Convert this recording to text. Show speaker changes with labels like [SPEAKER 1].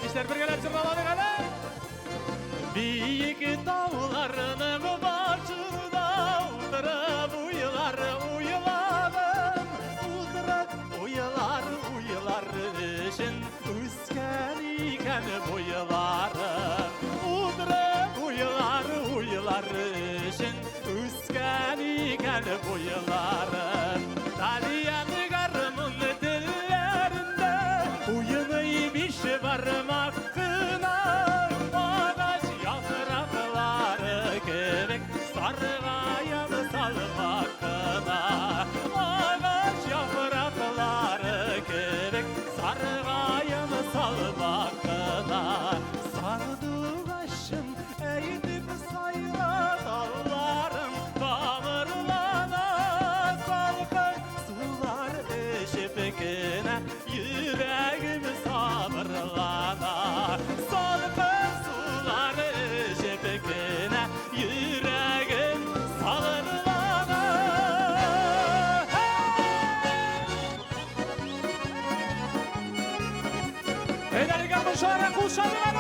[SPEAKER 1] Gençler bir geler çırpaladık hele. Büyük dağlarının başında oturup uyularım. Uyular için üsken iken boyularım. Uyular için üsken iken boyularım. Dalyan garımın dillerinde uyunuymuş varmakına. Ağaç yaprakları kebek sarıgayan salmakına. Ağaç yaprakları kebek sarıgayan salmakına. Sardı başım eğdim sayra dallarım bağırlana. Salkın sular eşipkine yüreğim sabırlana. Salkın sular eşipkine yüreğim sabırlana. Hey delikanlı şöyle kuşanın